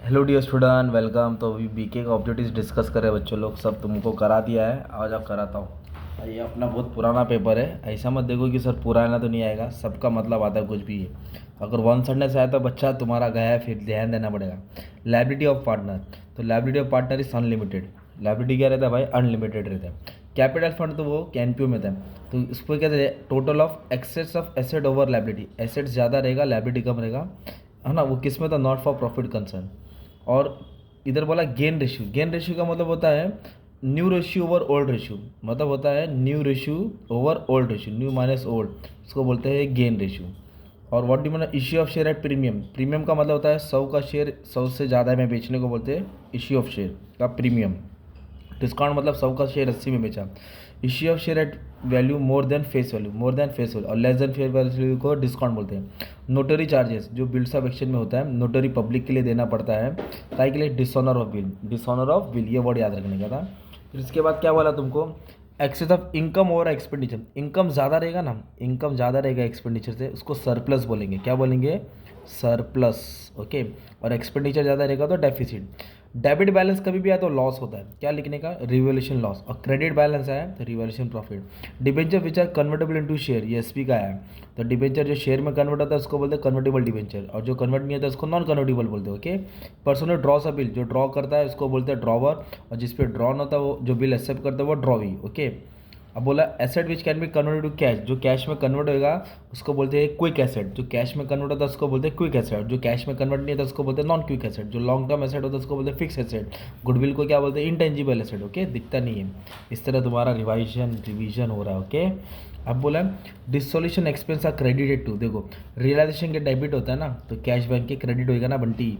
Hello dear student, welcome. तो अभी BK का ऑब्जेक्टिव्स डिस्कस कर रहे हैं बच्चों लोग। सब तुमको करा दिया है, आज आप कराता हूँ। ये अपना बहुत पुराना पेपर है, ऐसा मत देखो कि सर पुराना तो नहीं आएगा, सबका मतलब आता है कुछ भी है। अगर वन सडने से आया तो बच्चा तुम्हारा गया है, फिर ध्यान देना पड़ेगा। लायबिलिटी ऑफ पार्टनर, तो liability of partner is unlimited. Liability क्या रहता है भाई? अनलिमिटेड रहता है। कैपिटल फंड तो वो कैनपीओ में था, तो इसको क्या कहते हैं? Total of excess of asset over liability. Assets ज़्यादा रहेगा, लायबिलिटी कम रहेगा, है ना। वो किस में था? Not for profit concern. और इधर बोला गेन रेशियो। गेन रेशियो का मतलब होता है new ratio over old ratio, मतलब होता है new ratio over old ratio, new minus old, इसको बोलते हैं गेन रेशियो। और what do mean issue of share at premium. Premium का मतलब होता है 100 का शेयर 100 से ज़्यादा में बेचने को बोलते हैं इश्यू ऑफ शेयर का प्रीमियम। डिस्काउंट मतलब 100 का शेयर 80 में बेचा। Issue of share eight value more than face value, more than face value, और लेस देन फेस वैल्यू को डिस्काउंट बोलते हैं। नोटरी चार्जेस जो बिल्स ऑफ एक्सचेंज में होता है, नोटरी पब्लिक के लिए देना पड़ता है, ताकि के लिए dishonour of bill, dishonour of bill, ये वर्ड याद रखने का था। फिर इसके बाद क्या बोला तुमको? एक्सेस ऑफ इनकम और एक्सपेंडिचर। इनकम ज़्यादा रहेगा ना, इनकम ज़्यादा रहेगा एक्सपेंडिचर से, उसको सरप्लस बोलेंगे। क्या बोलेंगे? सरप्लस। ओके। और एक्सपेंडिचर ज़्यादा रहेगा तो डेफिसिट। डेबिट बैलेंस कभी भी आया तो लॉस होता है, क्या लिखने का? Revaluation loss. और क्रेडिट बैलेंस आया तो revaluation profit. Debenture which are convertible into share, ये एसपी का है। तो डिबेंचर जो शेयर में कन्वर्ट होता है उसको बोलते हैं कन्वर्टेबल डिबेंचर, और जो कन्वर्ट नहीं होता है उसको नॉन कन्वर्टेबल बोलते हैं। ओके। पर्सन ड्रॉस अ बिल, जो ड्रॉ करता है उसको बोलते हैं ड्रॉवर, और जिस पे ड्रॉ होता है वो जो बिल एक्सेप्ट करता है वो ड्रॉवी। ओके। अब बोला asset which can be convert to cash, जो कैश में कन्वर्ट होगा उसको बोलते हैं क्विक एसेट। जो कैश में कन्वर्ट होता है उसको बोलते हैं क्विक एसेट। जो कैश में कन्वर्ट नहीं होता उसको बोलते हैं नॉन क्विक एसेट। जो लॉन्ग टर्म एसेट होता है उसको बोलते हैं फिक्स एसेट। गुडविल को क्या बोलते हैं? Intangible asset. ओके, दिखता नहीं है। इस तरह तुम्हारा रिवीजन हो रहा है। ओके। अब बोला dissolution expense are credited to. देखो, रियलाइजेशन के डेबिट होता है ना, तो कैश बैंक के क्रेडिट होएगा ना बंटी।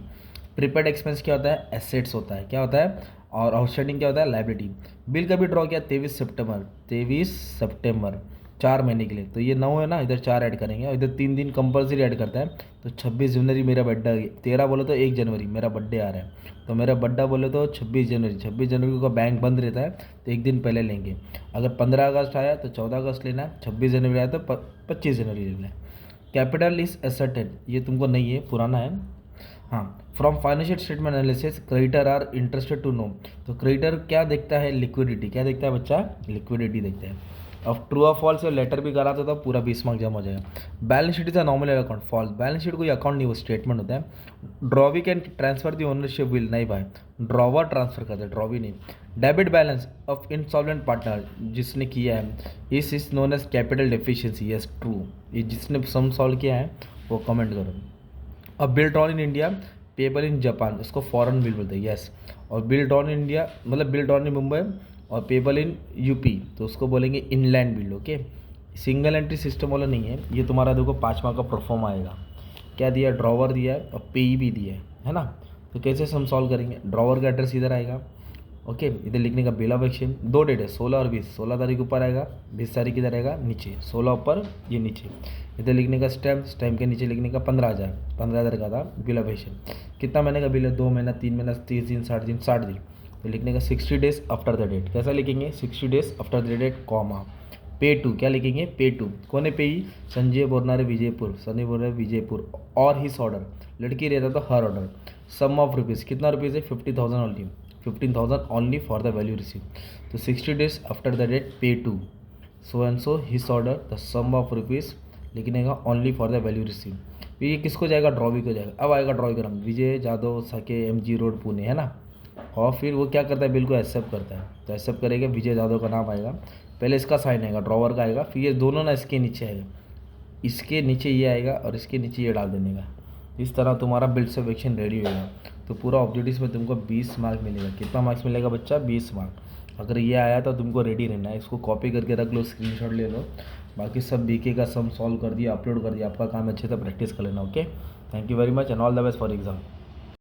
प्रीपेड एक्सपेंस क्या होता है? एसेट्स होता है। क्या होता है? और आउटस्टैंडिंग क्या होता है? लाइबिलिटी। बिल कभी ड्रॉ किया 23 सितंबर, 23 सितंबर, 4 महीने के लिए, तो ये 9 है ना, इधर 4 ऐड करेंगे, और इधर 3 दिन कंपलसरी ऐड करता है। तो 26 जनवरी मेरा बर्थडे, 13 बोले तो 1 जनवरी मेरा बर्थडे आ रहा है, तो मेरा बर्थडे बोले तो 26 जनवरी। 26 जनवरी को बैंक बंद रहता है, तो एक दिन पहले लेंगे। अगर 15 अगस्त आया तो 14 अगस्त लेना है, 26 जनवरी आया तो 25 जनवरी लेना है। कैपिटल इज एसेटेड, ये तुमको नहीं है, पुराना है। हाँ, from financial statement analysis creditor are interested to know. तो क्रेडिटर क्या देखता है? लिक्विडिटी। क्या देखता है बच्चा? लिक्विडिटी देखता है। अब ट्रू और फॉल्स से लेटर भी करा तो पूरा 20 मार्क जमा हो जाएगा। Balance sheet is a nominal account, false. Balance sheet कोई अकाउंट नहीं, वो स्टेटमेंट होता है। Drawee can transfer the ownership will, नहीं भाई, ड्रॉवर ट्रांसफर करता है, ड्रॉवी नहीं। Debit balance of insolvent partner जिसने किया है, is known as capital deficiency. Yes, true. ये जिसने सम सॉल्व किया है वो कमेंट करो। अब bill drawn in India payable in Japan, उसको फॉरेन बिल बोलते हैं। यस। और बिल ड्रॉन इन इंडिया मतलब बिल ड्रॉन इन मुंबई, और पेबल इन यूपी तो उसको बोलेंगे inland bill. Okay. Single entry system वाला नहीं है ये। तुम्हारा देखो 5 मार्क का परफॉर्म आएगा। क्या दिया? ड्रॉवर दिया है और पेई भी दिया है ना। तो कैसे हम सॉल्व करेंगे? ड्रॉवर का एड्रेस इधर आएगा। ओके, इधर लिखने का बिल ऑफ एक्सचेंज। 2 डेट है, 16 और 20। 16 तारीख ऊपर आएगा, 20 तारीख इधर आएगा नीचे, 16 ऊपर, ये नीचे। इधर लिखने का स्टैम्प, स्टैम्प के नीचे लिखने का 15,000, 15,000 का था बिल ऑफ एक्सचेंज। कितना महीने का बिल है? 2 महीना, 3 महीना, 30 दिन, 60 दिन, 60 दिन। तो लिखने का 60 डेज आफ्टर द डेट। कैसा लिखेंगे? 60 days after the date, comma pay to. क्या लिखेंगे? पे टू। कौन है पेई? संजय बोरनारे विजयपुर, सनी बोरनारे विजयपुर। और हिस ऑर्डर, लड़की रहता तो her order. Sum of rupees, कितना रुपीज़ है? 50,000 only, 15,000 only for the value receive. तो 60 days after the date pay to so and so his order the sum of rupees, लिखने का only for the value receive. ये किसको जाएगा? Drawee को जाएगा। अब आएगा ड्रॉवी का नाम, विजय जादव सके, MG रोड पुणे, है ना। और फिर वो क्या करता है? बिल को एक्सेप्ट करता है, तो एक्सेप्ट करेगा, विजय जादव का नाम आएगा, पहले इसका साइन आएगा, ड्रॉवर का आएगा, फिर ये दोनों ना इसके नीचे आएगा, इसके नीचे ये आएगा और इसके नीचे ये डाल देने का। इस तरह तुम्हारा बिल्स ऑफ एक्शन रेडी होगा। तो पूरा ऑब्जेक्टिव्स में तुमको 20 मार्क मिलेगा। कितना मार्क्स मिलेगा बच्चा? 20 मार्क। अगर ये आया तो तुमको रेडी रहना है, इसको कॉपी करके रख लो, स्क्रीनशॉट ले लो। बाकी सब बीके का सम सॉल्व कर दिया, अपलोड कर दिया, आपका काम अच्छे से प्रैक्टिस कर लेना। Okay, thank you very much and all the best for exam.